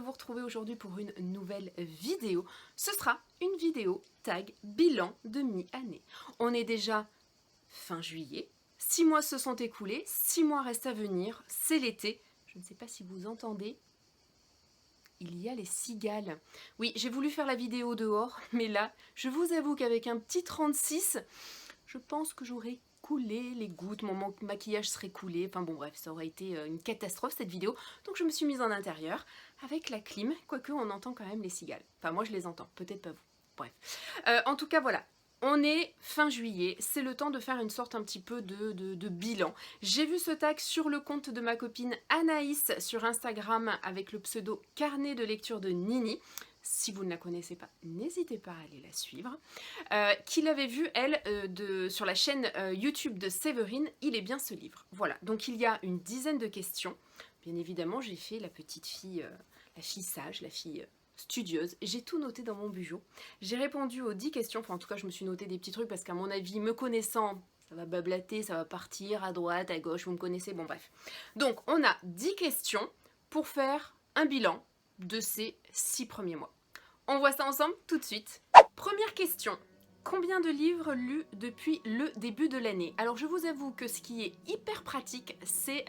vous retrouver aujourd'hui pour une nouvelle vidéo. Ce sera une vidéo tag bilan de mi-année. On est déjà fin juillet, 6 mois se sont écoulés, 6 mois restent à venir, c'est l'été. Je ne sais pas si vous entendez, il y a les cigales. Oui, j'ai voulu faire la vidéo dehors, mais là, je vous avoue qu'avec un petit 36, je pense que j'aurais coulé les gouttes, mon maquillage serait coulé, enfin bon bref, ça aurait été une catastrophe cette vidéo. Donc je me suis mise en intérieur avec la clim, quoique on entend quand même les cigales. Enfin moi je les entends, peut-être pas vous. Bref. En tout cas voilà. On est fin juillet, c'est le temps de faire une sorte un petit peu de bilan. J'ai vu ce tag sur le compte de ma copine Anaïs sur Instagram avec le pseudo carnet de lecture de Nini. Si vous ne la connaissez pas, n'hésitez pas à aller la suivre. Qui l'avait vu, elle, sur la chaîne YouTube de Séverine, il est bien ce livre. Voilà, donc il y a une dizaine de questions. Bien évidemment, j'ai fait la petite fille, la fille sage, la fille studieuse. J'ai tout noté dans mon bureau. J'ai répondu aux 10 questions, enfin en tout cas je me suis noté des petits trucs parce qu'à mon avis, me connaissant, ça va bablater, ça va partir à droite, à gauche, vous me connaissez, bon bref. Donc on a 10 questions pour faire un bilan de ces 6 premiers mois. On voit ça ensemble tout de suite. Première question. Combien de livres lus depuis le début de l'année? Alors je vous avoue que ce qui est hyper pratique, c'est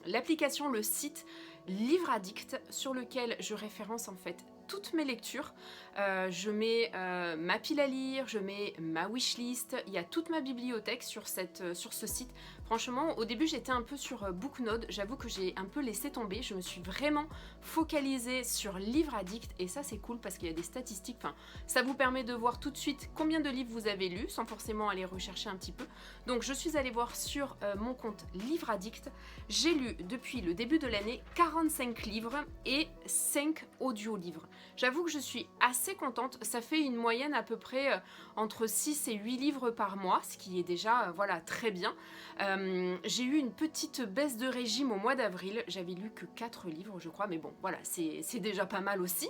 l'application, le site Livre Addict, sur lequel je référence en fait toutes mes lectures. Je mets ma pile à lire, je mets ma wishlist, il y a toute ma bibliothèque sur ce site. Franchement, au début j'étais un peu sur Booknode, j'avoue que j'ai un peu laissé tomber, je me suis vraiment focalisée sur Livre Addict et ça c'est cool parce qu'il y a des statistiques, enfin, ça vous permet de voir tout de suite combien de livres vous avez lus sans forcément aller rechercher un petit peu. Donc je suis allée voir sur mon compte Livre Addict, j'ai lu depuis le début de l'année 45 livres et 5 audiolivres. J'avoue que je suis assez contente, ça fait une moyenne à peu près entre 6 et 8 livres par mois, ce qui est déjà voilà, très bien. J'ai eu une petite baisse de régime au mois d'avril, j'avais lu que 4 livres je crois, mais bon voilà, c'est déjà pas mal aussi.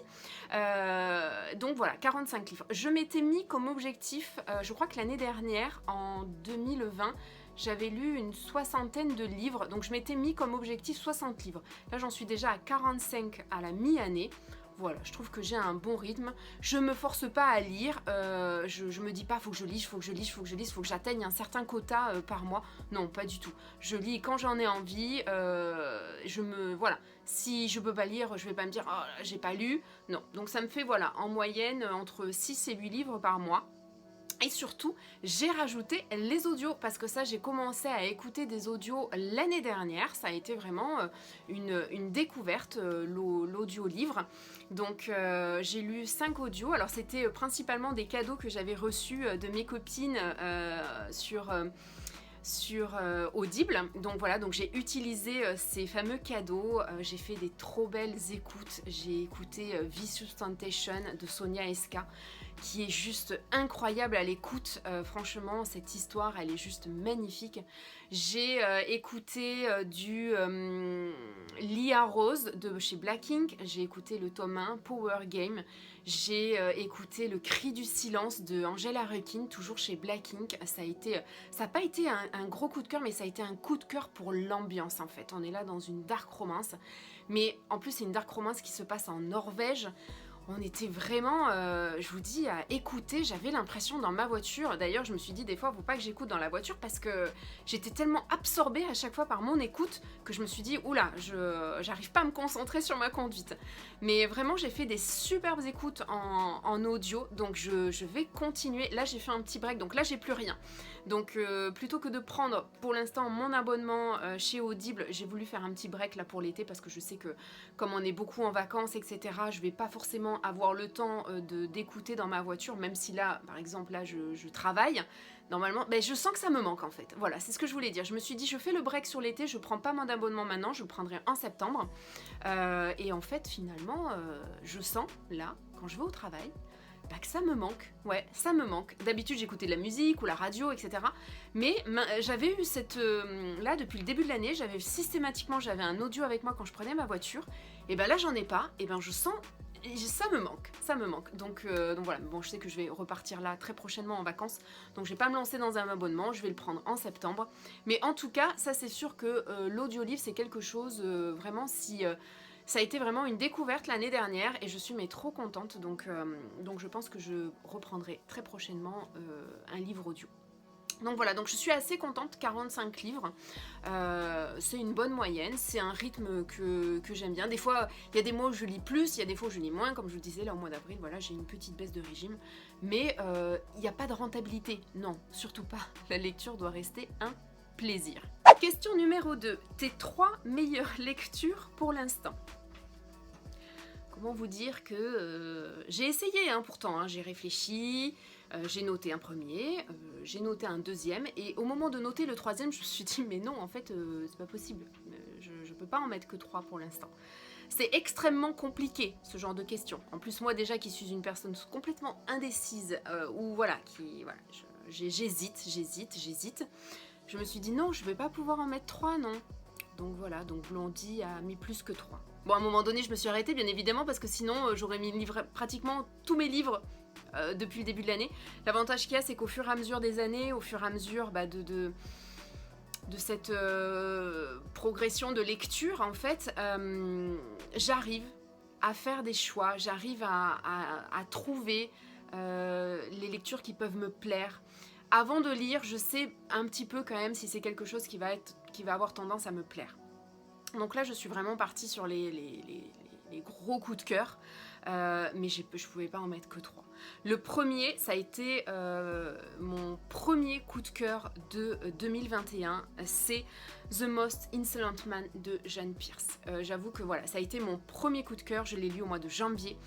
Donc voilà, 45 livres. Je m'étais mis comme objectif, je crois que l'année dernière, en 2020, j'avais lu une soixantaine de livres, donc je m'étais mis comme objectif 60 livres. Là j'en suis déjà à 45 à la mi-année. Voilà, je trouve que j'ai un bon rythme. Je me force pas à lire. Je me dis pas faut que je lise, faut que je lise, faut que je lise, faut que j'atteigne un certain quota par mois. Non, pas du tout. Je lis quand j'en ai envie. Voilà. Si je peux pas lire, je vais pas me dire oh, j'ai pas lu. Non. Donc ça me fait voilà en moyenne entre 6 et 8 livres par mois. Et surtout, j'ai rajouté les audios parce que ça, j'ai commencé à écouter des audios l'année dernière. Ça a été vraiment une découverte, l'audio-livre. Donc, j'ai lu 5 audios. Alors, c'était principalement des cadeaux que j'avais reçus de mes copines sur Audible. Donc voilà, donc j'ai utilisé ces fameux cadeaux, j'ai fait des trop belles écoutes. J'ai écouté Vicious Temptation de Sonia Esca qui est juste incroyable à l'écoute. Franchement, cette histoire, elle est juste magnifique. J'ai écouté du Lia Rose de chez Black Ink. J'ai écouté le tome 1, Power Game. J'ai écouté Le Cri du silence de Angela Rukin, toujours chez Black Ink. Ça n'a pas été un gros coup de cœur, mais ça a été un coup de cœur pour l'ambiance en fait. On est là dans une dark romance, mais en plus c'est une dark romance qui se passe en Norvège. On était vraiment, je vous dis, à écouter. J'avais l'impression dans ma voiture. D'ailleurs, je me suis dit des fois, il ne faut pas que j'écoute dans la voiture parce que j'étais tellement absorbée à chaque fois par mon écoute que je me suis dit, oula, j'arrive pas à me concentrer sur ma conduite. Mais vraiment, j'ai fait des superbes écoutes en audio. Donc, je vais continuer. Là, j'ai fait un petit break. Donc là, j'ai plus rien. Donc, plutôt que de prendre pour l'instant mon abonnement chez Audible, j'ai voulu faire un petit break là pour l'été parce que je sais que comme on est beaucoup en vacances, etc., je vais pas forcément avoir le temps d'écouter dans ma voiture, même si là, par exemple, là, je travaille. Normalement, ben, je sens que ça me manque en fait. Voilà, c'est ce que je voulais dire. Je me suis dit, je fais le break sur l'été, je prends pas mon abonnement maintenant, je le prendrai en septembre. Et en fait, finalement, je sens, là, quand je vais au travail, bah que ça me manque, ouais, ça me manque. D'habitude j'écoutais de la musique ou la radio, etc. Mais j'avais eu cette... là, depuis le début de l'année, j'avais un audio avec moi quand je prenais ma voiture. Et ben là, j'en ai pas. Et ben je sens... ça me manque. Donc voilà, bon, je sais que je vais repartir là très prochainement en vacances. Donc je vais pas me lancer dans un abonnement, je vais le prendre en septembre. Mais en tout cas, ça c'est sûr que l'audiolivre, c'est quelque chose, vraiment, si... Ça a été vraiment une découverte l'année dernière et je suis mais trop contente, donc je pense que je reprendrai très prochainement un livre audio. Donc voilà, donc je suis assez contente, 45 livres, c'est une bonne moyenne, c'est un rythme que j'aime bien. Des fois, il y a des mois où je lis plus, il y a des fois où je lis moins, comme je vous disais, là au mois d'avril, voilà, j'ai une petite baisse de régime. Mais il n'y a pas de rentabilité, non, surtout pas. La lecture doit rester un plaisir. Question numéro 2, tes 3 meilleures lectures pour l'instant. Comment vous dire que j'ai essayé pourtant, j'ai réfléchi, j'ai noté un premier, j'ai noté un deuxième, et au moment de noter le troisième, je me suis dit mais non, en fait, c'est pas possible, je peux pas en mettre que 3 pour l'instant. C'est extrêmement compliqué, ce genre de questions. En plus, moi déjà qui suis une personne complètement indécise, ou voilà, j'hésite, je me suis dit non, je vais pas pouvoir en mettre 3, non. Donc voilà, donc Blondie a mis plus que 3. Bon, à un moment donné, je me suis arrêtée, bien évidemment, parce que sinon, j'aurais mis pratiquement tous mes livres depuis le début de l'année. L'avantage qu'il y a, c'est qu'au fur et à mesure des années, au fur et à mesure de cette progression de lecture, en fait, j'arrive à faire des choix, j'arrive à trouver les lectures qui peuvent me plaire. Avant de lire, je sais un petit peu quand même si c'est quelque chose qui va avoir tendance à me plaire. Donc là, je suis vraiment partie sur les gros coups de cœur, mais je ne pouvais pas en mettre que 3. Le premier, ça a été mon premier coup de cœur de 2021, c'est The Most Insolent Man de Jeanne Pierce. J'avoue que voilà, ça a été mon premier coup de cœur, je l'ai lu au mois de janvier.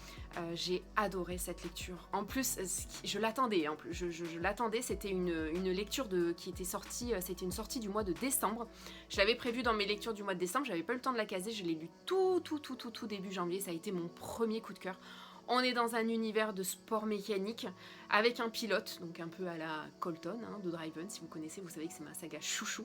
J'ai adoré cette lecture. En plus, je l'attendais. Je l'attendais. C'était une lecture qui était sortie. C'était une sortie du mois de décembre. Je l'avais prévue dans mes lectures du mois de décembre. J'avais pas eu le temps de la caser. Je l'ai lu tout début janvier. Ça a été mon premier coup de cœur. On est dans un univers de sport mécanique avec un pilote, donc un peu à la Colton de Driven. Si vous connaissez, vous savez que c'est ma saga chouchou.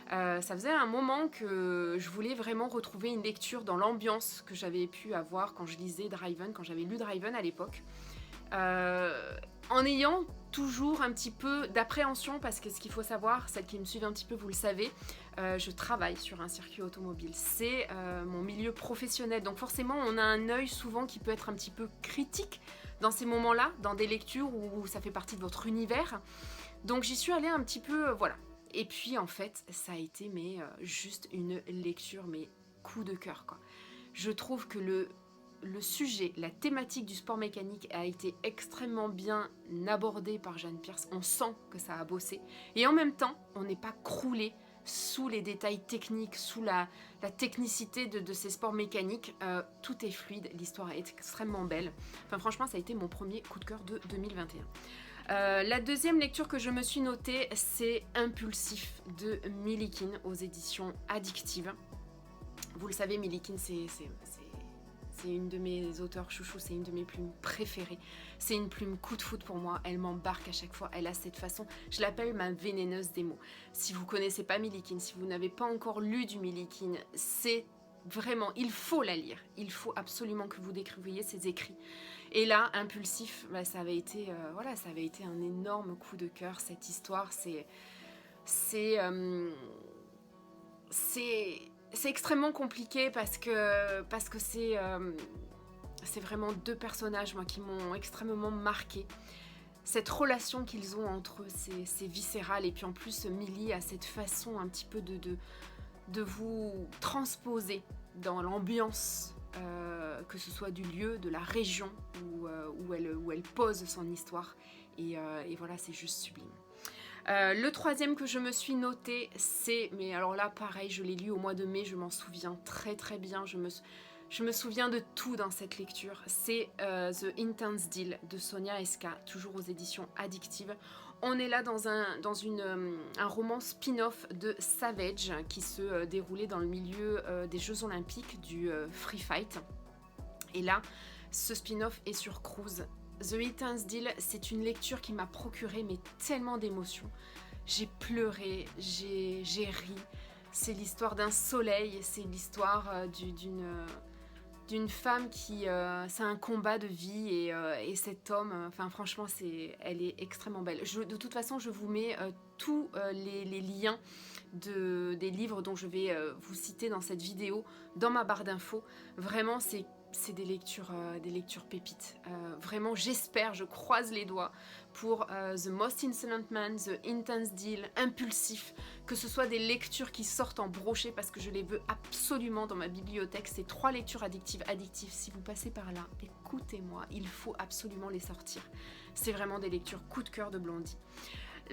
Ça faisait un moment que je voulais vraiment retrouver une lecture dans l'ambiance que j'avais pu avoir quand je lisais Driven, quand j'avais lu Driven à l'époque. En ayant toujours un petit peu d'appréhension, parce que ce qu'il faut savoir, celles qui me suivent un petit peu, vous le savez, je travaille sur un circuit automobile. C'est mon milieu professionnel, donc forcément on a un œil souvent qui peut être un petit peu critique dans ces moments-là, dans des lectures où ça fait partie de votre univers. Donc j'y suis allée un petit peu, voilà. Et puis en fait, ça a été juste une lecture, coup de cœur, quoi. Je trouve que le sujet, la thématique du sport mécanique a été extrêmement bien abordée par Jeanne Pierce. On sent que ça a bossé. Et en même temps, on n'est pas croulé sous les détails techniques, sous la technicité de ces sports mécaniques. Tout est fluide, l'histoire est extrêmement belle. Enfin franchement, ça a été mon premier coup de cœur de 2021. La deuxième lecture que je me suis notée, c'est Impulsif de Millikin aux éditions Addictive. Vous le savez, Millikin, c'est une de mes auteurs chouchous, c'est une de mes plumes préférées. C'est une plume coup de foudre pour moi, elle m'embarque à chaque fois, elle a cette façon, je l'appelle ma vénéneuse des mots. Si vous connaissez pas Millikin, si vous n'avez pas encore lu du Millikin, c'est vraiment, il faut la lire, il faut absolument que vous découvriez ses écrits. Et là, Impulsif, ça avait été un énorme coup de cœur, cette histoire, c'est extrêmement compliqué parce que c'est vraiment deux personnages qui m'ont extrêmement marqué. Cette relation qu'ils ont entre eux, c'est viscéral. Et puis en plus, Millie a cette façon un petit peu de vous transposer dans l'ambiance, que ce soit du lieu, de la région où elle pose son histoire. Et voilà, c'est juste sublime. Le troisième que je me suis noté, mais alors là pareil, je l'ai lu au mois de mai, je m'en souviens très très bien, je me souviens de tout dans cette lecture, c'est The Intense Deal de Sonia Eska, toujours aux éditions Addictive. On est là dans un roman spin-off de Savage qui se déroulait dans le milieu des Jeux Olympiques du Free Fight. Et là, ce spin-off est sur Cruise. The Intense Deal, c'est une lecture qui m'a procuré tellement d'émotions. J'ai pleuré, j'ai ri. C'est l'histoire d'un soleil, c'est l'histoire d'une femme qui... c'est un combat de vie et cet homme, enfin franchement, elle est extrêmement belle. De toute façon, je vous mets tous les liens des livres dont je vais vous citer dans cette vidéo dans ma barre d'infos. Vraiment, c'est des lectures pépites. Vraiment, j'espère, je croise les doigts pour The Most Insolent Man, The Intense Deal, Impulsif, que ce soit des lectures qui sortent en brochet parce que je les veux absolument dans ma bibliothèque. Ces 3 lectures addictives. Si vous passez par là, écoutez-moi, il faut absolument les sortir. C'est vraiment des lectures coup de cœur de Blondie.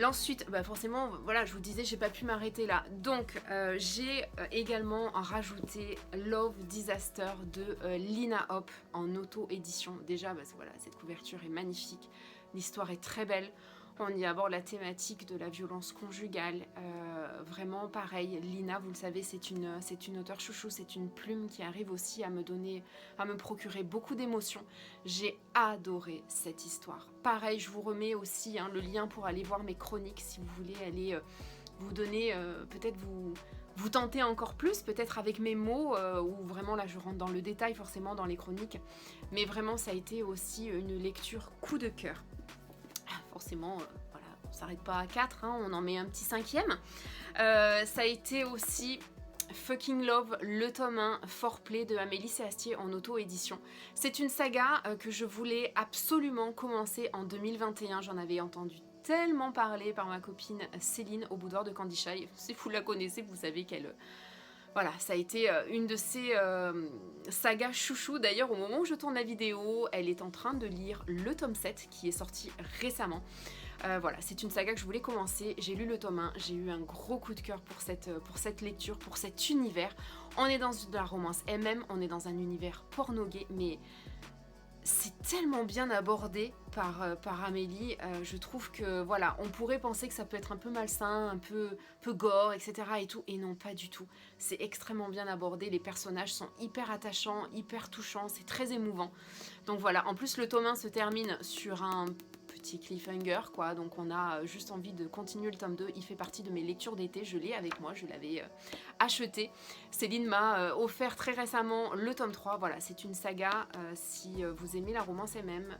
Ensuite, forcément, voilà, je vous disais, j'ai pas pu m'arrêter là. Donc, j'ai également rajouté Love Disaster de Lina Hop en auto-édition. Déjà, voilà, cette couverture est magnifique. L'histoire est très belle. On y aborde la thématique de la violence conjugale. Vraiment pareil, Lina, vous le savez, c'est une auteure chouchou, c'est une plume qui arrive aussi à me procurer beaucoup d'émotions. J'ai adoré cette histoire. Pareil, je vous remets aussi le lien pour aller voir mes chroniques si vous voulez aller vous donner, peut-être vous tenter encore plus, peut-être avec mes mots, où vraiment là je rentre dans le détail forcément dans les chroniques. Mais vraiment, ça a été aussi une lecture coup de cœur. Forcément, voilà, on ne s'arrête pas à 4, on en met un petit 5e. Ça a été aussi Fucking Love, le tome 1, Foreplay de Amélie Séastier en auto-édition. C'est une saga que je voulais absolument commencer en 2021. J'en avais entendu tellement parler par ma copine Céline au boudoir de Candy Shy. Si vous la connaissez, vous savez qu'elle... Voilà, ça a été une de ces sagas chouchou. D'ailleurs, au moment où je tourne la vidéo, elle est en train de lire le tome 7 qui est sorti récemment. Voilà, c'est une saga que je voulais commencer. J'ai lu le tome 1, j'ai eu un gros coup de cœur pour cette lecture, pour cet univers. On est dans de la romance MM, on est dans un univers porno-gay, mais c'est tellement bien abordé par Amélie. Je trouve que, voilà, on pourrait penser que ça peut être un peu malsain, un peu gore, etc. et tout, et non, pas du tout. C'est extrêmement bien abordé, les personnages sont hyper attachants, hyper touchants, c'est très émouvant. Donc voilà, en plus le tome 1 se termine sur un petit cliffhanger, quoi, donc on a juste envie de continuer le tome 2. Il fait partie de mes lectures d'été, je l'ai avec moi, je l'avais acheté. Céline m'a offert très récemment le tome 3. Voilà, c'est une saga, si vous aimez la romance MM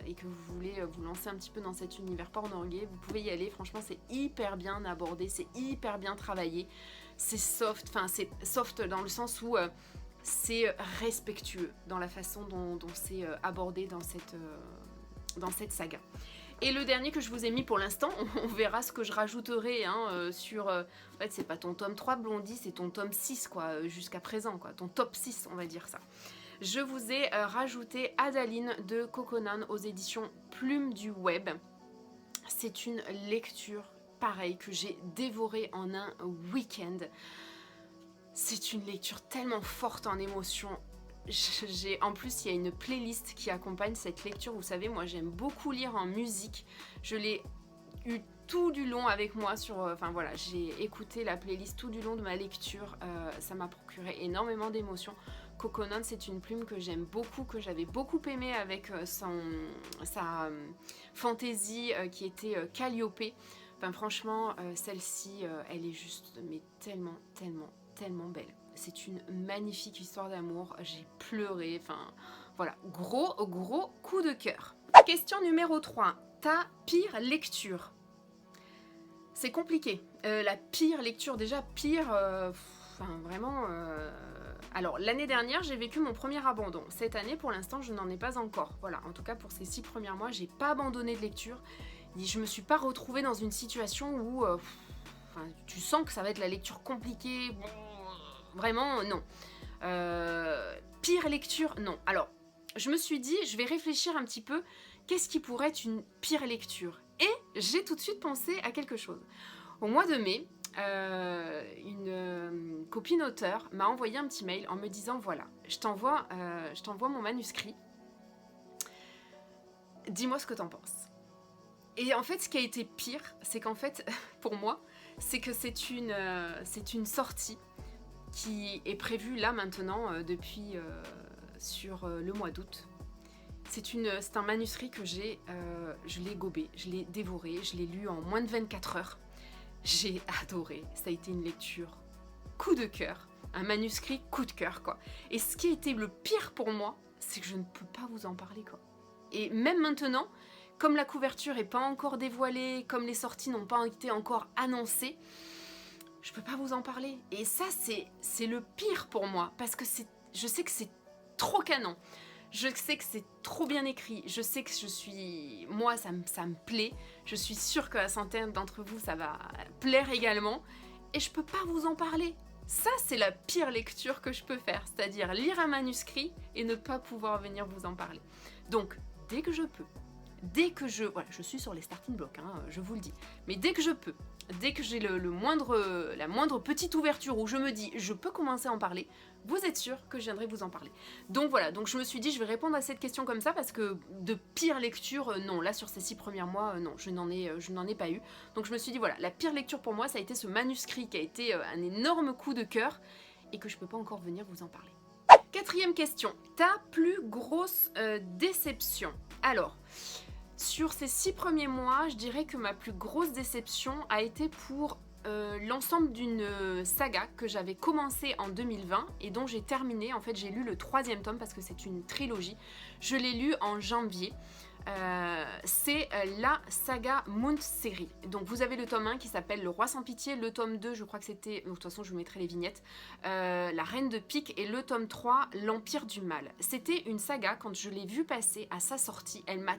et que vous voulez vous lancer un petit peu dans cet univers porno-gay, vous pouvez y aller. Franchement, c'est hyper bien abordé, c'est hyper bien travaillé, c'est soft, enfin c'est soft dans le sens où c'est respectueux dans la façon dont c'est abordé dans cette saga. Et le dernier que je vous ai mis pour l'instant, on verra ce que je rajouterai sur... en fait, c'est pas ton tome 3, Blondie, c'est ton tome 6, quoi, jusqu'à présent, quoi. Ton top 6, on va dire ça. Je vous ai rajouté Adaline de Coconan aux éditions Plume du Web. C'est une lecture, pareil, que j'ai dévorée en un week-end. C'est une lecture tellement forte en émotions. En plus, il y a une playlist qui accompagne cette lecture. Vous savez, moi, j'aime beaucoup lire en musique. Je l'ai eu tout du long avec moi enfin voilà, j'ai écouté la playlist tout du long de ma lecture. Ça m'a procuré énormément d'émotions. Coconan, c'est une plume que j'aime beaucoup, que j'avais beaucoup aimé avec sa fantaisie qui était Calliope. Enfin, franchement, celle-ci, elle est juste mais tellement, tellement, tellement belle. C'est une magnifique histoire d'amour, j'ai pleuré, enfin voilà, gros coup de cœur. Question numéro 3, ta pire lecture. C'est compliqué, la pire lecture, déjà pire, enfin vraiment... Alors l'année dernière j'ai vécu mon premier abandon, cette année pour l'instant je n'en ai pas encore, voilà, en tout cas pour ces 6 premiers mois j'ai pas abandonné de lecture, et je me suis pas retrouvée dans une situation où tu sens que ça va être la lecture compliquée. Vraiment, non. Pire lecture, non. Alors, je me suis dit, je vais réfléchir un petit peu, qu'est-ce qui pourrait être une pire lecture? Et j'ai tout de suite pensé à quelque chose. Au mois de mai, une copine auteure m'a envoyé un petit mail en me disant, voilà, je t'envoie mon manuscrit, dis-moi ce que t'en penses. Et en fait, ce qui a été pire, c'est qu'en fait, pour moi, c'est que c'est une sortie qui est prévu là maintenant depuis sur le mois d'août. C'est un manuscrit que je l'ai gobé, je l'ai dévoré, je l'ai lu en moins de 24 heures. J'ai adoré, ça a été une lecture coup de cœur. un manuscrit coup de cœur, quoi. Et ce qui a été le pire pour moi, c'est que je ne peux pas vous en parler, quoi. Et même maintenant, comme la couverture n'est pas encore dévoilée, comme les sorties n'ont pas été encore annoncées, je peux pas vous en parler. Et ça, c'est le pire pour moi, parce que je sais que c'est trop canon. Je sais que c'est trop bien écrit. Je sais que moi, ça me plaît. Je suis sûre qu'à certains d'entre vous, ça va plaire également. Et je peux pas vous en parler. Ça, c'est la pire lecture que je peux faire. C'est-à-dire lire un manuscrit et ne pas pouvoir venir vous en parler. Donc, dès que je peux, voilà, je suis sur les starting blocks, hein, je vous le dis. Mais dès que je peux, dès que j'ai la moindre petite ouverture où je me dis je peux commencer à en parler, vous êtes sûr que je viendrai vous en parler. Donc voilà, donc je me suis dit je vais répondre à cette question comme ça parce que de pire lecture, non, là sur ces 6 premiers mois, non, je n'en ai pas eu. Donc je me suis dit voilà, la pire lecture pour moi ça a été ce manuscrit qui a été un énorme coup de cœur et que je peux pas encore venir vous en parler. 4e question, ta plus grosse déception. Alors, sur ces 6 premiers mois, je dirais que ma plus grosse déception a été pour l'ensemble d'une saga que j'avais commencé en 2020 et dont j'ai terminé. En fait, j'ai lu le 3e tome parce que c'est une trilogie. Je l'ai lu en janvier. C'est la saga Montserrat. Donc vous avez le tome 1 qui s'appelle Le Roi sans pitié, le tome 2 je crois que c'était, de toute façon je vous mettrai les vignettes, La Reine de Pique et le tome 3 L'Empire du Mal. C'était une saga, quand je l'ai vue passer à sa sortie, elle m'a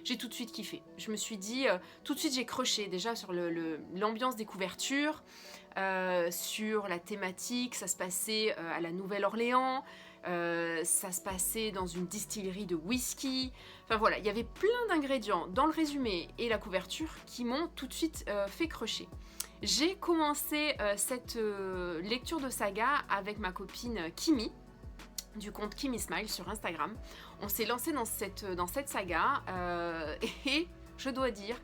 j'ai tout de suite kiffé. Je me suis dit, tout de suite j'ai croché déjà sur l'ambiance des couvertures, sur la thématique, ça se passait à la Nouvelle-Orléans, ça se passait dans une distillerie de whisky. Enfin voilà, il y avait plein d'ingrédients dans le résumé et la couverture qui m'ont tout de suite fait crocher. J'ai commencé cette lecture de saga avec ma copine Kimi, du compte Kimi Smile sur Instagram. On s'est lancé dans cette saga et je dois dire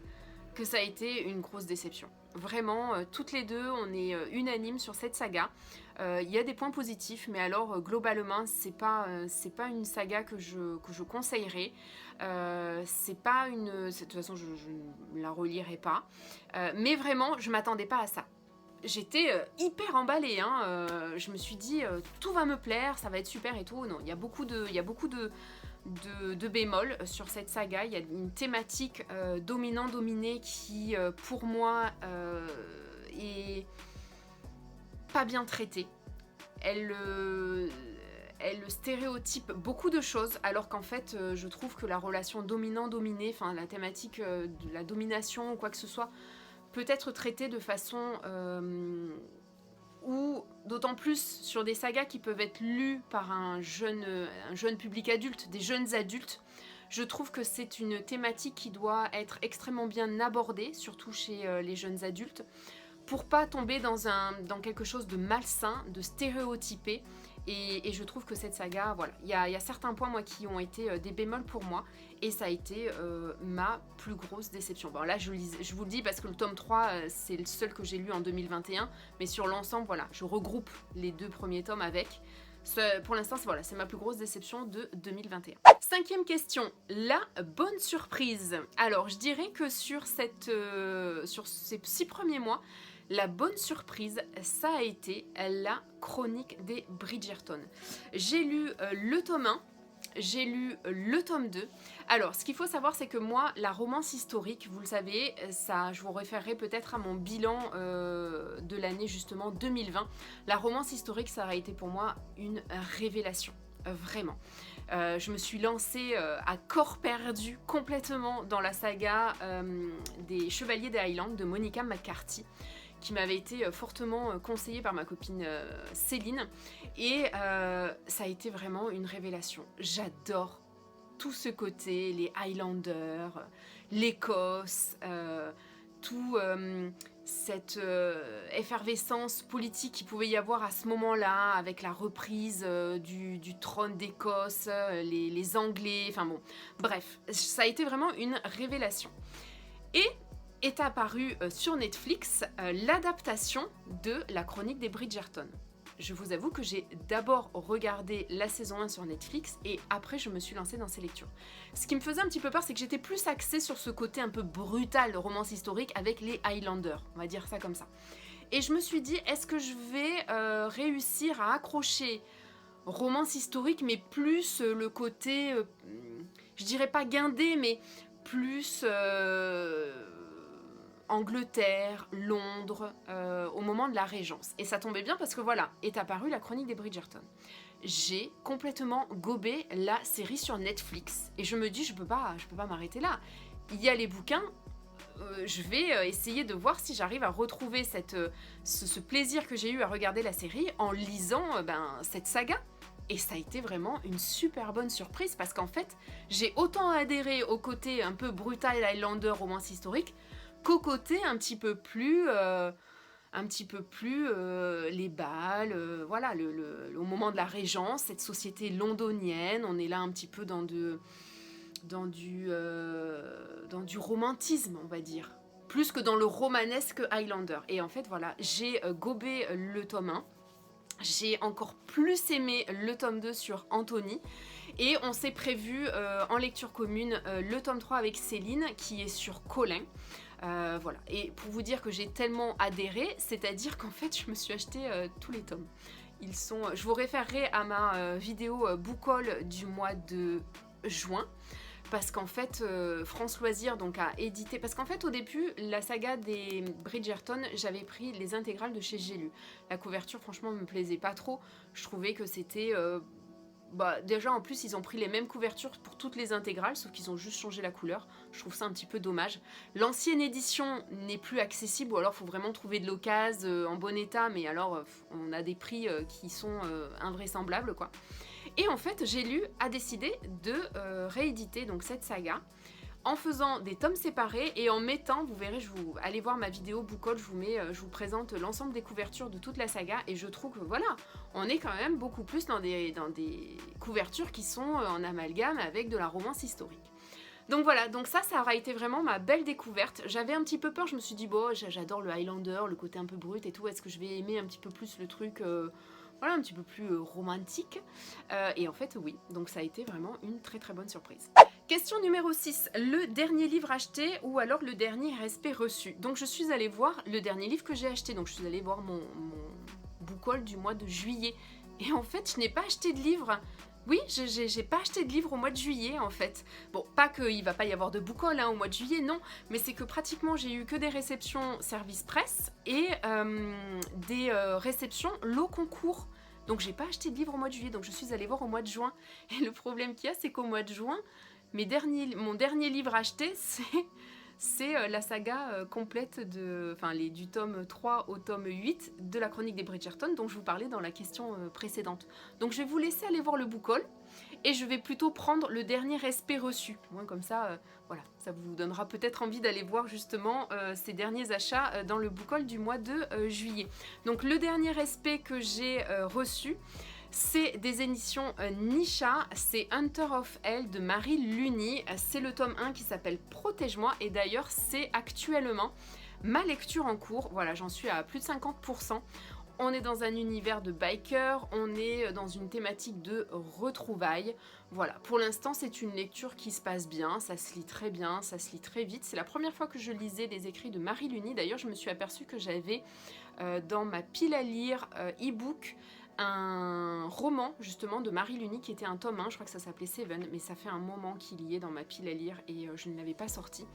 que ça a été une grosse déception. Vraiment, toutes les deux, on est unanimes sur cette saga. Il y a des points positifs, mais alors globalement, c'est pas une saga que je conseillerais. C'est pas une... De toute façon, je ne la relirai pas. Mais vraiment, je m'attendais pas à ça. J'étais hyper emballée, hein. Je me suis dit tout va me plaire, ça va être super et tout. Non, il y a beaucoup de bémols sur cette saga. Il y a une thématique dominant-dominé qui, pour moi, est pas bien traitée. Elle stéréotype beaucoup de choses, alors qu'en fait, je trouve que la relation dominant-dominé, enfin la thématique de la domination ou quoi que ce soit, peut être traitée de façon ou d'autant plus sur des sagas qui peuvent être lues par un jeune public adulte, des jeunes adultes. Je trouve que c'est une thématique qui doit être extrêmement bien abordée, surtout chez les jeunes adultes, pour pas tomber dans quelque chose de malsain, de stéréotypé. Et je trouve que cette saga, voilà, il y a certains points moi qui ont été des bémols pour moi, et ça a été ma plus grosse déception. Bon là je vous le dis parce que le tome 3 c'est le seul que j'ai lu en 2021, mais sur l'ensemble voilà, je regroupe les 2 premiers tomes avec. Pour l'instant c'est ma plus grosse déception de 2021. 5e question, la bonne surprise. Alors je dirais que sur ces 6 premiers mois, la bonne surprise, ça a été la chronique des Bridgerton. J'ai lu le tome 1, j'ai lu le tome 2. Alors, ce qu'il faut savoir, c'est que moi, la romance historique, vous le savez, ça, je vous référerai peut-être à mon bilan de l'année justement 2020. La romance historique, ça a été pour moi une révélation, vraiment. Je me suis lancée à corps perdu complètement dans la saga des Chevaliers des Highlands de Monica McCarthy, qui m'avait été fortement conseillée par ma copine Céline, et ça a été vraiment une révélation. J'adore tout ce côté, les Highlanders, l'Écosse, tout cette effervescence politique qu'il pouvait y avoir à ce moment-là, avec la reprise du trône d'Écosse, les Anglais, enfin bon, bref, ça a été vraiment une révélation. Et est apparue sur Netflix l'adaptation de la chronique des Bridgerton. Je vous avoue que j'ai d'abord regardé la saison 1 sur Netflix et après je me suis lancée dans ces lectures. Ce qui me faisait un petit peu peur, c'est que j'étais plus axée sur ce côté un peu brutal de romance historique avec les Highlanders, on va dire ça comme ça. Et je me suis dit, est-ce que je vais réussir à accrocher romance historique, mais plus le côté, je dirais pas guindé, mais plus Angleterre, Londres, au moment de la Régence. Et ça tombait bien parce que voilà, est apparue la chronique des Bridgerton. J'ai complètement gobé la série sur Netflix. Et je me dis, je peux pas m'arrêter là. Il y a les bouquins, je vais essayer de voir si j'arrive à retrouver ce plaisir que j'ai eu à regarder la série en lisant cette saga. Et ça a été vraiment une super bonne surprise parce qu'en fait, j'ai autant adhéré au côté un peu brutal Highlander romance historique qu'au côté un petit peu plus les balles, voilà, au moment de la Régence, cette société londonienne, on est là un petit peu dans du romantisme, on va dire, plus que dans le romanesque Highlander. Et en fait, voilà, j'ai gobé le tome 1. J'ai encore plus aimé le tome 2 sur Anthony et on s'est prévu en lecture commune le tome 3 avec Céline qui est sur Colin. Voilà, et pour vous dire que j'ai tellement adhéré, c'est-à-dire qu'en fait je me suis acheté tous les tomes. Je vous référerai à ma vidéo book haul du mois de juin. Parce qu'en fait, France Loisirs donc, a édité... Parce qu'en fait, au début, la saga des Bridgerton, j'avais pris les intégrales de chez J'ai lu. La couverture, franchement, me plaisait pas trop. Je trouvais que c'était... déjà, en plus, ils ont pris les mêmes couvertures pour toutes les intégrales, sauf qu'ils ont juste changé la couleur. Je trouve ça un petit peu dommage. L'ancienne édition n'est plus accessible, ou alors il faut vraiment trouver de l'occasion en bon état, mais alors, on a des prix qui sont invraisemblables, quoi. Et en fait, J'ai lu a décidé de rééditer donc cette saga en faisant des tomes séparés et en mettant, vous verrez, allez voir ma vidéo book haul, je vous présente l'ensemble des couvertures de toute la saga et je trouve que voilà, on est quand même beaucoup plus dans des couvertures qui sont en amalgame avec de la romance historique. Donc voilà, donc ça aura été vraiment ma belle découverte. J'avais un petit peu peur, je me suis dit, bon, j'adore le Highlander, le côté un peu brut et tout, est-ce que je vais aimer un petit peu plus le truc... voilà, un petit peu plus romantique. Et en fait, oui. Donc ça a été vraiment une très très bonne surprise. Question numéro 6. Le dernier livre acheté ou alors le dernier respect reçu. Donc je suis allée voir le dernier livre que j'ai acheté. Donc je suis allée voir mon book haul du mois de juillet. Et en fait, je n'ai pas acheté de livre. Oui, j'ai pas acheté de livre au mois de juillet en fait. Bon, pas qu'il va pas y avoir de book haul au mois de juillet, non. Mais c'est que pratiquement j'ai eu que des réceptions service presse et des réceptions lot concours. Donc j'ai pas acheté de livre au mois de juillet, donc je suis allée voir au mois de juin. Et le problème qu'il y a, c'est qu'au mois de juin, mon dernier livre acheté, c'est la saga complète du tome 3 au tome 8 de la chronique des Bridgerton dont je vous parlais dans la question précédente. Donc je vais vous laisser aller voir le book haul et je vais plutôt prendre le dernier respect reçu. Au moins comme ça, voilà, ça vous donnera peut-être envie d'aller voir justement ces derniers achats dans le book haul du mois de juillet. Donc le dernier respect que j'ai reçu, c'est des éditions Nisha, c'est Hunter of Hell de Marie Luny, c'est le tome 1 qui s'appelle Protège-moi et d'ailleurs c'est actuellement ma lecture en cours, voilà j'en suis à plus de 50%. On est dans un univers de biker, on est dans une thématique de retrouvailles. Voilà, pour l'instant c'est une lecture qui se passe bien, ça se lit très bien, ça se lit très vite. C'est la première fois que je lisais des écrits de Marie Luny. D'ailleurs je me suis aperçue que j'avais dans ma pile à lire e-book un roman justement de Marie Luny qui était un tome 1, je crois que ça s'appelait Seven, mais ça fait un moment qu'il y est dans ma pile à lire et je ne l'avais pas sorti.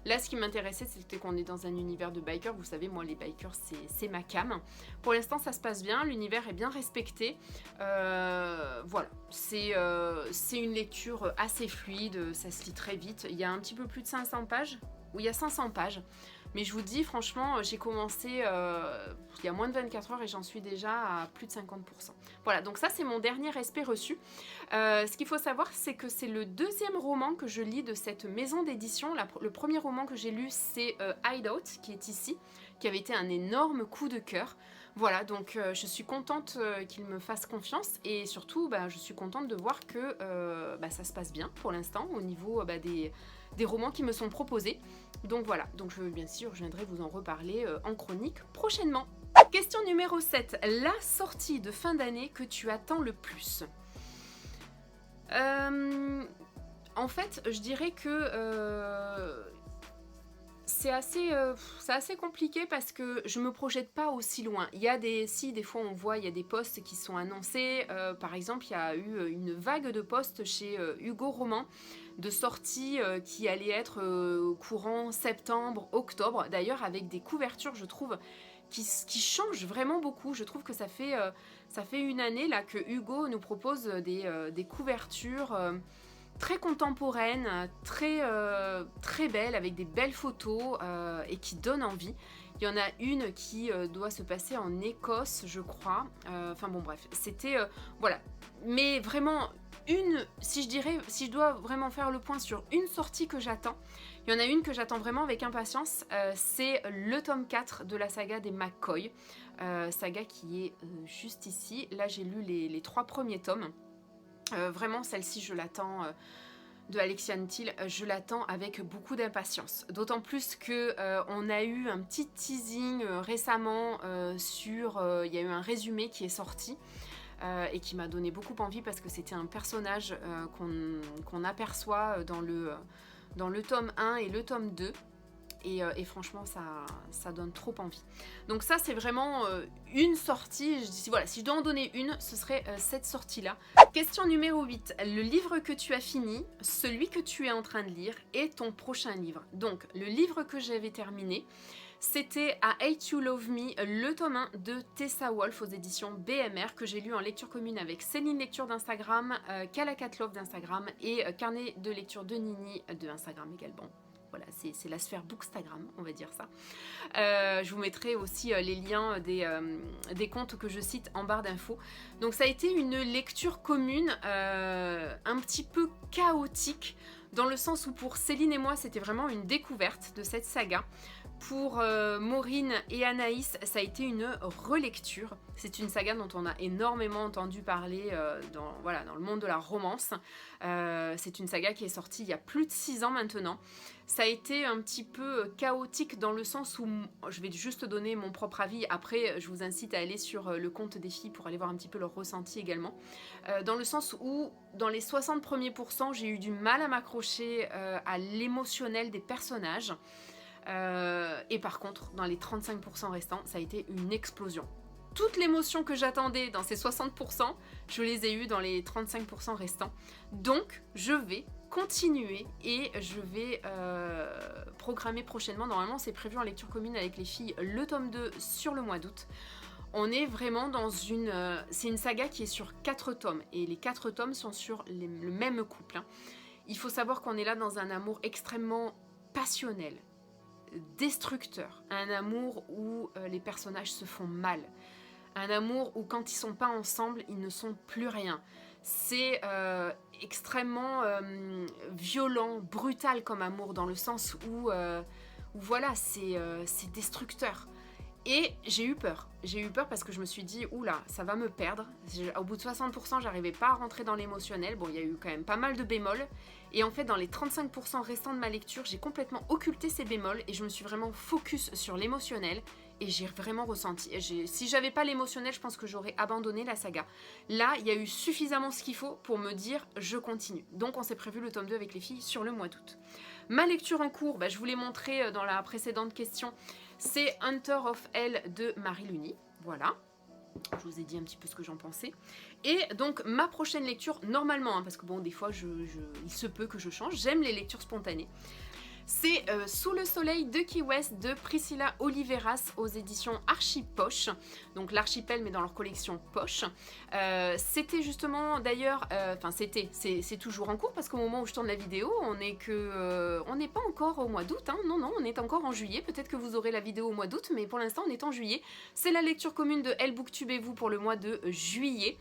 Là ce qui m'intéressait c'était qu'on est dans un univers de bikers, vous savez moi les bikers c'est ma came. Pour l'instant ça se passe bien, l'univers est bien respecté, voilà, c'est une lecture assez fluide, ça se lit très vite, il y a un petit peu plus de 500 pages, oui il y a 500 pages. Mais je vous dis, franchement, j'ai commencé il y a moins de 24 heures et j'en suis déjà à plus de 50%. Voilà, donc ça, c'est mon dernier respect reçu. Ce qu'il faut savoir, c'est que c'est le deuxième roman que je lis de cette maison d'édition. Le premier roman que j'ai lu, c'est Hideout, qui est ici, qui avait été un énorme coup de cœur. Voilà, donc je suis contente qu'il me fasse confiance et surtout, je suis contente de voir que ça se passe bien pour l'instant au niveau des romans qui me sont proposés. Donc voilà, donc bien sûr je viendrai vous en reparler en chronique prochainement. Question numéro 7, la sortie de fin d'année que tu attends le plus. En fait, je dirais que c'est assez compliqué parce que je me projette pas aussi loin. Il y a des fois on voit, il y a des posts qui sont annoncés. Par exemple, il y a eu une vague de posts chez Hugo Roman de sorties qui allaient être courant septembre, octobre. D'ailleurs, avec des couvertures, je trouve, qui changent vraiment beaucoup. Je trouve que ça fait une année là que Hugo nous propose des couvertures très contemporaine, très belle, avec des belles photos et qui donne envie. Il y en a une qui doit se passer en Écosse, je crois. Enfin bon, bref, c'était... voilà. Mais vraiment, si je dois vraiment faire le point sur une sortie que j'attends, il y en a une que j'attends vraiment avec impatience, c'est le tome 4 de la saga des McCoy. Saga qui est juste ici. Là, j'ai lu les 3 premiers tomes. Vraiment, celle-ci, je l'attends, de Alexiane Thiel, je l'attends avec beaucoup d'impatience. D'autant plus que on a eu un petit teasing récemment sur... il y a eu un résumé qui est sorti et qui m'a donné beaucoup envie parce que c'était un personnage qu'on aperçoit dans le tome 1 et le tome 2. Et franchement, ça donne trop envie. Donc ça, c'est vraiment une sortie. Voilà, si je dois en donner une, ce serait cette sortie-là. Question numéro 8. Le livre que tu as fini, celui que tu es en train de lire et ton prochain livre. Donc, le livre que j'avais terminé, c'était I Hate You Love Me, le tome 1 de Tessa Wolff aux éditions BMR, que j'ai lu en lecture commune avec Céline Lecture d'Instagram, Calacat Love d'Instagram et Carnet de lecture de Nini de Instagram également. Voilà, c'est la sphère Bookstagram, on va dire ça. Je vous mettrai aussi les liens des comptes que je cite en barre d'infos. Donc ça a été une lecture commune un petit peu chaotique, dans le sens où pour Céline et moi, c'était vraiment une découverte de cette saga. Pour Maureen et Anaïs, ça a été une relecture. C'est une saga dont on a énormément entendu parler dans le monde de la romance. C'est une saga qui est sortie il y a plus de 6 ans maintenant. Ça a été un petit peu chaotique dans le sens où, je vais juste donner mon propre avis, après je vous incite à aller sur le compte des filles pour aller voir un petit peu leur ressenti également. Dans le sens où, dans les 60 premiers pourcents, j'ai eu du mal à m'accrocher à l'émotionnel des personnages. Et par contre, dans les 35% restants, ça a été une explosion. Toute l'émotion que j'attendais dans ces 60%, je les ai eues dans les 35% restants. Donc, je vais continuer et je vais programmer prochainement. Normalement, c'est prévu en lecture commune avec les filles, le tome 2 sur le mois d'août. On est vraiment dans une... c'est une saga qui est sur 4 tomes. Et les 4 tomes sont sur le même couple. Hein. Il faut savoir qu'on est là dans un amour extrêmement passionnel, destructeur, un amour où les personnages se font mal, un amour où quand ils sont pas ensemble, ils ne sont plus rien. C'est extrêmement violent, brutal comme amour, dans le sens où voilà, c'est destructeur. Et j'ai eu peur parce que je me suis dit, oula, ça va me perdre. Au bout de 60%, j'arrivais pas à rentrer dans l'émotionnel. Bon, il y a eu quand même pas mal de bémols. Et en fait, dans les 35% restants de ma lecture, j'ai complètement occulté ces bémols et je me suis vraiment focus sur l'émotionnel. Et j'ai vraiment ressenti. Si j'avais pas l'émotionnel, je pense que j'aurais abandonné la saga. Là, il y a eu suffisamment ce qu'il faut pour me dire, je continue. Donc, on s'est prévu le tome 2 avec les filles sur le mois d'août. Ma lecture en cours, je vous l'ai montré dans la précédente question. C'est Hunter of Hell de Marie Luny, voilà. Je vous ai dit un petit peu ce que j'en pensais. Et donc ma prochaine lecture, normalement, parce que bon, des fois, il se peut que je change, j'aime les lectures spontanées. C'est Sous le soleil de Key West de Priscilla Oliveras aux éditions Archipoche, donc l'archipel mais dans leur collection Poche. C'était justement d'ailleurs, c'est toujours en cours parce qu'au moment où je tourne la vidéo, on n'est pas encore au mois d'août, hein. Non, on est encore en juillet. Peut-être que vous aurez la vidéo au mois d'août, mais pour l'instant on est en juillet. C'est la lecture commune de Elle Booktube et vous pour le mois de juillet.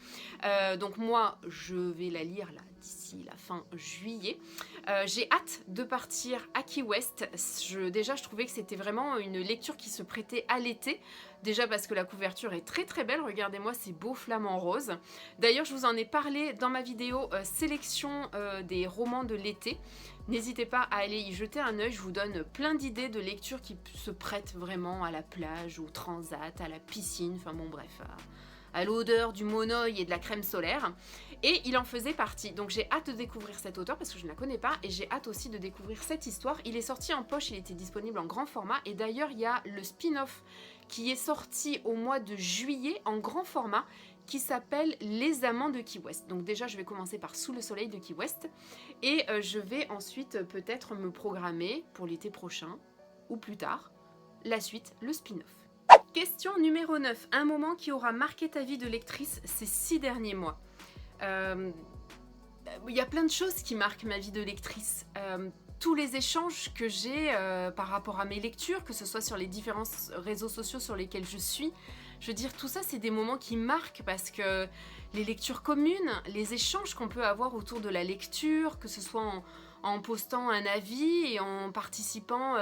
Donc moi, je vais la lire là d'ici la fin juillet. J'ai hâte de partir à Key West. Déjà, je trouvais que c'était vraiment une lecture qui se prêtait à l'été. Déjà parce que la couverture est très très belle. Regardez-moi ces beaux flamants roses. D'ailleurs, je vous en ai parlé dans ma vidéo sélection des romans de l'été. N'hésitez pas à aller y jeter un œil. Je vous donne plein d'idées de lectures qui se prêtent vraiment à la plage, au transat, à la piscine. Enfin bon, bref, à l'odeur du monoeil et de la crème solaire. Et il en faisait partie. Donc j'ai hâte de découvrir cet auteur parce que je ne la connais pas. Et j'ai hâte aussi de découvrir cette histoire. Il est sorti en poche, il était disponible en grand format. Et d'ailleurs, il y a le spin-off qui est sorti au mois de juillet en grand format, qui s'appelle Les Amants de Key West. Donc déjà, je vais commencer par Sous le soleil de Key West. Et je vais ensuite peut-être me programmer pour l'été prochain, ou plus tard, la suite, le spin-off. Question numéro 9. Un moment qui aura marqué ta vie de lectrice ces 6 derniers mois. Il y a plein de choses qui marquent ma vie de lectrice. Tous les échanges que j'ai par rapport à mes lectures, que ce soit sur les différents réseaux sociaux sur lesquels je suis, je veux dire, tout ça, c'est des moments qui marquent parce que les lectures communes, les échanges qu'on peut avoir autour de la lecture, que ce soit en postant un avis et en participant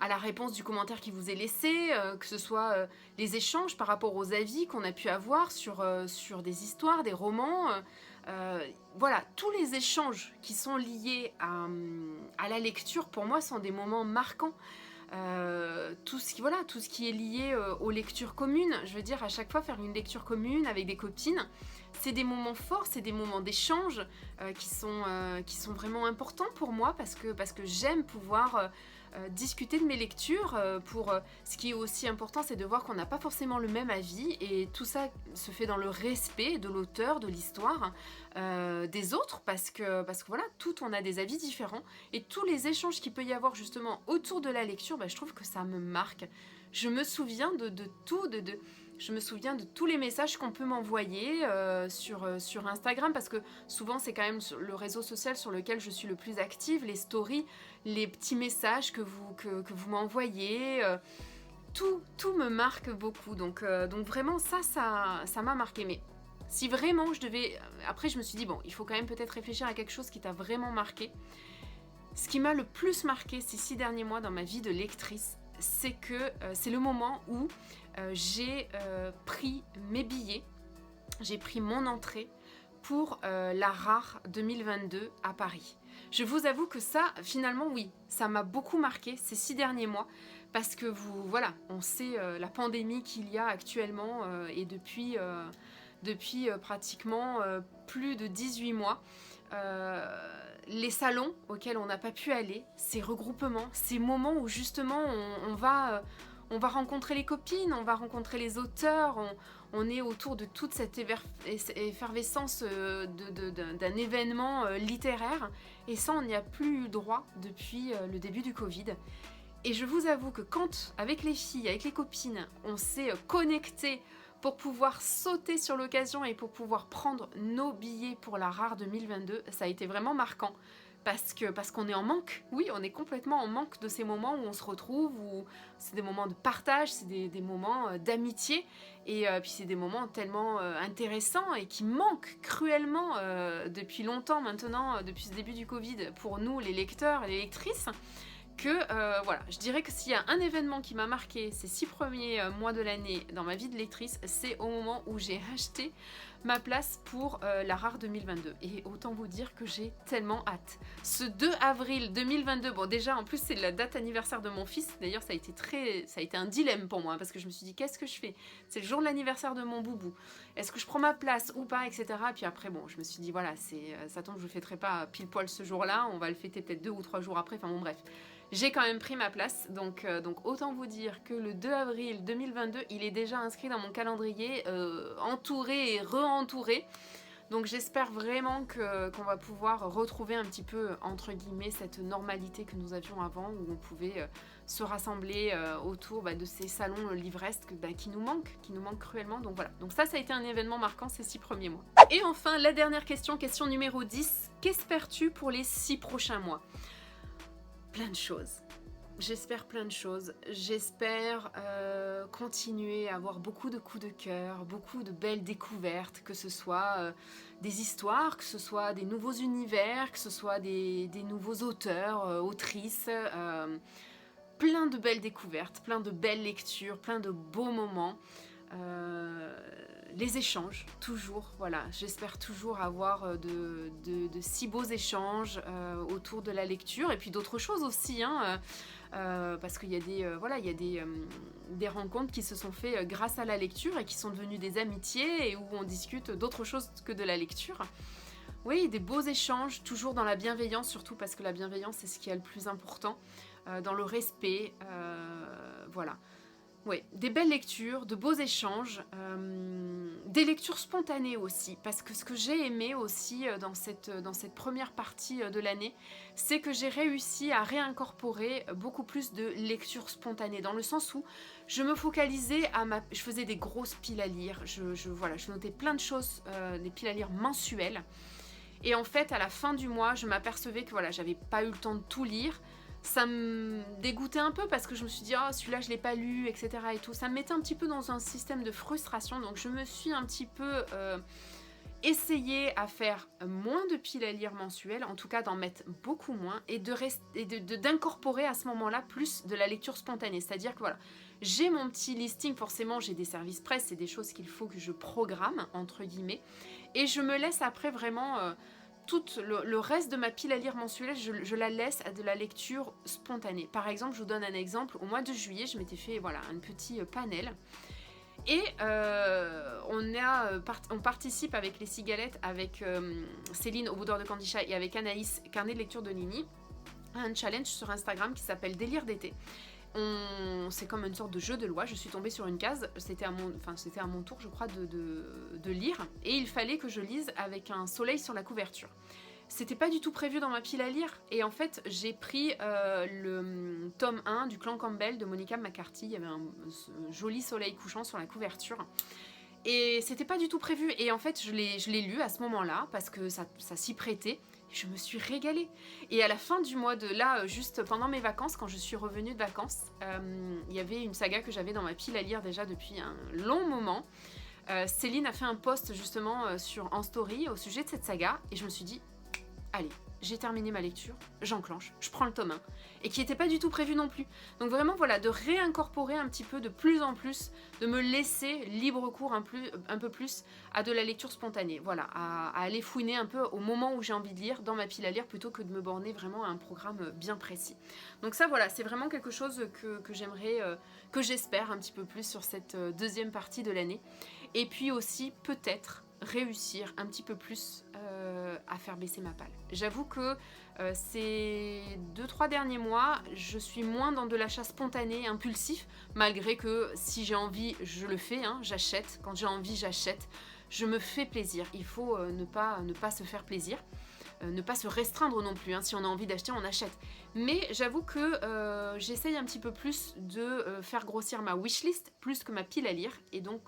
à la réponse du commentaire qui vous est laissé, que ce soit les échanges par rapport aux avis qu'on a pu avoir sur des histoires, des romans. Voilà, tous les échanges qui sont liés à la lecture, pour moi, sont des moments marquants. Tout ce qui est lié aux lectures communes, je veux dire, à chaque fois faire une lecture commune avec des copines, c'est des moments forts, c'est des moments d'échange qui sont vraiment importants pour moi parce que j'aime pouvoir discuter de mes lectures. Ce qui est aussi important, c'est de voir qu'on n'a pas forcément le même avis et tout ça se fait dans le respect de l'auteur, de l'histoire, des autres, parce que voilà, on a des avis différents et tous les échanges qu'il peut y avoir justement autour de la lecture, je trouve que ça me marque. Je me souviens de tout, je me souviens de tous les messages qu'on peut m'envoyer sur Instagram, parce que souvent c'est quand même le réseau social sur lequel je suis le plus active, les stories, les petits messages que vous m'envoyez, tout me marque beaucoup. Donc vraiment ça m'a marqué. Mais si vraiment je devais... Après je me suis dit, bon, il faut quand même peut-être réfléchir à quelque chose qui t'a vraiment marqué. Ce qui m'a le plus marqué ces 6 derniers mois dans ma vie de lectrice, c'est le moment où j'ai pris mes billets, j'ai pris mon entrée pour la RAR 2022 à Paris. Je vous avoue que ça, finalement, oui, ça m'a beaucoup marqué ces 6 derniers mois, parce que voilà, on sait la pandémie qu'il y a actuellement et depuis pratiquement plus de 18 mois. Les salons auxquels on n'a pas pu aller, ces regroupements, ces moments où justement on va rencontrer les copines, on va rencontrer les auteurs, on est autour de toute cette effervescence d'un événement littéraire, et ça on n'y a plus eu droit depuis le début du Covid. Et je vous avoue que quand, avec les filles, avec les copines, on s'est connecté pour pouvoir sauter sur l'occasion et pour pouvoir prendre nos billets pour la RAR 2022, ça a été vraiment marquant. Parce qu'on est en manque, oui, on est complètement en manque de ces moments où on se retrouve, où c'est des moments de partage, c'est des moments d'amitié, et puis c'est des moments tellement intéressants et qui manquent cruellement depuis longtemps maintenant, depuis ce début du Covid, pour nous les lecteurs et les lectrices, que voilà, je dirais que s'il y a un événement qui m'a marqué ces 6 premiers mois de l'année dans ma vie de lectrice, c'est au moment où j'ai acheté ma place pour la RAR 2022. Et autant vous dire que j'ai tellement hâte. Ce 2 avril 2022, bon déjà en plus c'est la date anniversaire de mon fils, d'ailleurs ça a été un dilemme pour moi, parce que je me suis dit qu'est-ce que je fais? C'est le jour de l'anniversaire de mon boubou. Est-ce que je prends ma place ou pas, etc. Et puis après, bon, je me suis dit voilà, ça tombe, je le fêterai pas pile poil ce jour-là, on va le fêter peut-être 2 ou 3 jours après, enfin bon bref. J'ai quand même pris ma place, donc autant vous dire que le 2 avril 2022, il est déjà inscrit dans mon calendrier, entouré et re-entouré. Donc j'espère vraiment qu'on va pouvoir retrouver un petit peu, entre guillemets, cette normalité que nous avions avant, où on pouvait se rassembler autour de ces salons livresques qui nous manquent cruellement. Donc voilà, donc ça a été un événement marquant ces 6 premiers mois. Et enfin, la dernière question numéro 10. Qu'espères-tu pour les 6 prochains mois ? Plein de choses. J'espère plein de choses. J'espère continuer à avoir beaucoup de coups de cœur, beaucoup de belles découvertes, que ce soit des histoires, que ce soit des nouveaux univers, que ce soit des nouveaux auteurs, autrices. Plein de belles découvertes, plein de belles lectures, plein de beaux moments. les échanges, toujours, voilà, j'espère toujours avoir de si beaux échanges autour de la lecture, et puis d'autres choses aussi, hein, parce qu'il y a des rencontres qui se sont faites grâce à la lecture et qui sont devenues des amitiés et où on discute d'autres choses que de la lecture. Oui, des beaux échanges, toujours dans la bienveillance, surtout parce que la bienveillance c'est ce qui est le plus important, dans le respect, voilà. Oui, des belles lectures, de beaux échanges, des lectures spontanées aussi, parce que ce que j'ai aimé aussi dans cette première partie de l'année, c'est que j'ai réussi à réincorporer beaucoup plus de lectures spontanées, dans le sens où je me focalisais je faisais des grosses piles à lire, voilà, je notais plein de choses, des piles à lire mensuelles, et en fait à la fin du mois, je m'apercevais que voilà, j'avais pas eu le temps de tout lire. Ça me dégoûtait un peu parce que je me suis dit oh, celui-là je l'ai pas lu, etc. et tout. Ça me mettait un petit peu dans un système de frustration, donc je me suis un petit peu essayé à faire moins de piles à lire mensuelles, en tout cas d'en mettre beaucoup moins, et d'incorporer à ce moment-là plus de la lecture spontanée. C'est-à-dire que voilà, j'ai mon petit listing, forcément j'ai des services presse, c'est des choses qu'il faut que je programme, entre guillemets, et je me laisse après vraiment... tout le reste de ma pile à lire mensuelle, je la laisse à de la lecture spontanée. Par exemple, je vous donne un exemple. Au mois de juillet, je m'étais fait voilà, un petit panel. Et on participe avec les cigalettes, avec Céline au Boudoir de Candicha et avec Anaïs, carnet de lecture de Nini, à un challenge sur Instagram qui s'appelle Délire d'été. C'est comme une sorte de jeu de loi, je suis tombée sur une case, c'était à mon tour je crois de lire, et il fallait que je lise avec un soleil sur la couverture. C'était pas du tout prévu dans ma pile à lire, et en fait j'ai pris le tome 1 du Clan Campbell de Monica McCarthy, il y avait un joli soleil couchant sur la couverture, et c'était pas du tout prévu, et en fait je l'ai lu à ce moment-là, parce que ça s'y prêtait. Je me suis régalée. Et à la fin du mois de là, juste pendant mes vacances, quand je suis revenue de vacances, il y avait une saga que j'avais dans ma pile à lire déjà depuis un long moment. Céline a fait un post justement en story au sujet de cette saga, et je me suis dit, allez, j'ai terminé ma lecture, j'enclenche, je prends le tome 1, et qui n'était pas du tout prévu non plus. Donc vraiment voilà, de réincorporer un petit peu de plus en plus, de me laisser libre cours un peu plus à de la lecture spontanée, voilà, à aller fouiner un peu au moment où j'ai envie de lire dans ma pile à lire, plutôt que de me borner vraiment à un programme bien précis. Donc ça voilà, c'est vraiment quelque chose que j'aimerais, que j'espère un petit peu plus sur cette deuxième partie de l'année. Et puis aussi peut-être réussir un petit peu plus à faire baisser ma palle. J'avoue que ces 2-3 derniers mois, je suis moins dans de l'achat spontané, impulsif, malgré que si j'ai envie, je le fais, hein, j'achète. Quand j'ai envie, j'achète. Je me fais plaisir. Il faut ne pas se faire plaisir. Ne pas se restreindre non plus, hein. Si on a envie d'acheter, on achète. Mais j'avoue que j'essaye un petit peu plus de faire grossir ma wishlist, plus que ma pile à lire, et donc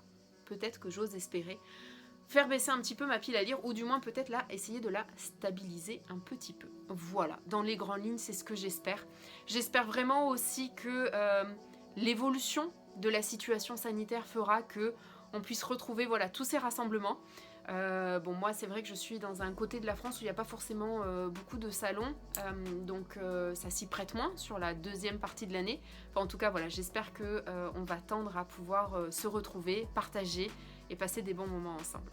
peut-être que j'ose espérer faire baisser un petit peu ma pile à lire, ou du moins peut-être là, essayer de la stabiliser un petit peu. Voilà, dans les grandes lignes, c'est ce que j'espère. J'espère vraiment aussi que l'évolution de la situation sanitaire fera que on puisse retrouver voilà, tous ces rassemblements. Bon, moi c'est vrai que je suis dans un côté de la France où il n'y a pas forcément beaucoup de salons, donc ça s'y prête moins sur la deuxième partie de l'année. Enfin, en tout cas voilà, j'espère que on va tendre à pouvoir se retrouver, partager et passer des bons moments ensemble.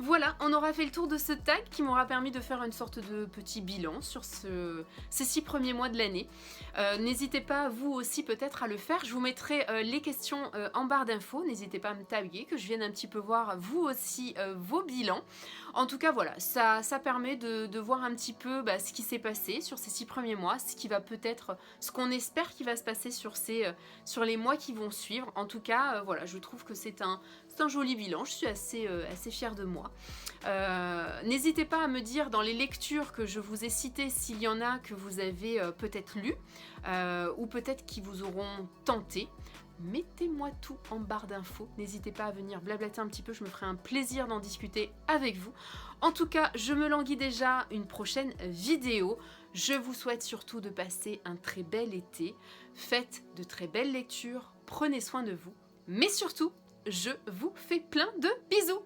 Voilà, on aura fait le tour de ce tag qui m'aura permis de faire une sorte de petit bilan sur ces 6 premiers mois de l'année. N'hésitez pas, vous aussi peut-être, à le faire. Je vous mettrai les questions en barre d'infos. N'hésitez pas à me taguer, que je vienne un petit peu voir vous aussi vos bilans. En tout cas, voilà, ça permet de voir un petit peu ce qui s'est passé sur ces 6 premiers mois, ce qu'on espère qui va se passer sur les mois qui vont suivre. En tout cas, voilà, je trouve que c'est un joli bilan, je suis assez fière de moi. N'hésitez pas à me dire dans les lectures que je vous ai citées s'il y en a que vous avez peut-être lu ou peut-être qui vous auront tenté. Mettez-moi tout en barre d'infos, n'hésitez pas à venir blablater un petit peu, je me ferai un plaisir d'en discuter avec vous. En tout cas, je me languis déjà une prochaine vidéo. Je vous souhaite surtout de passer un très bel été, faites de très belles lectures, prenez soin de vous, mais surtout, je vous fais plein de bisous.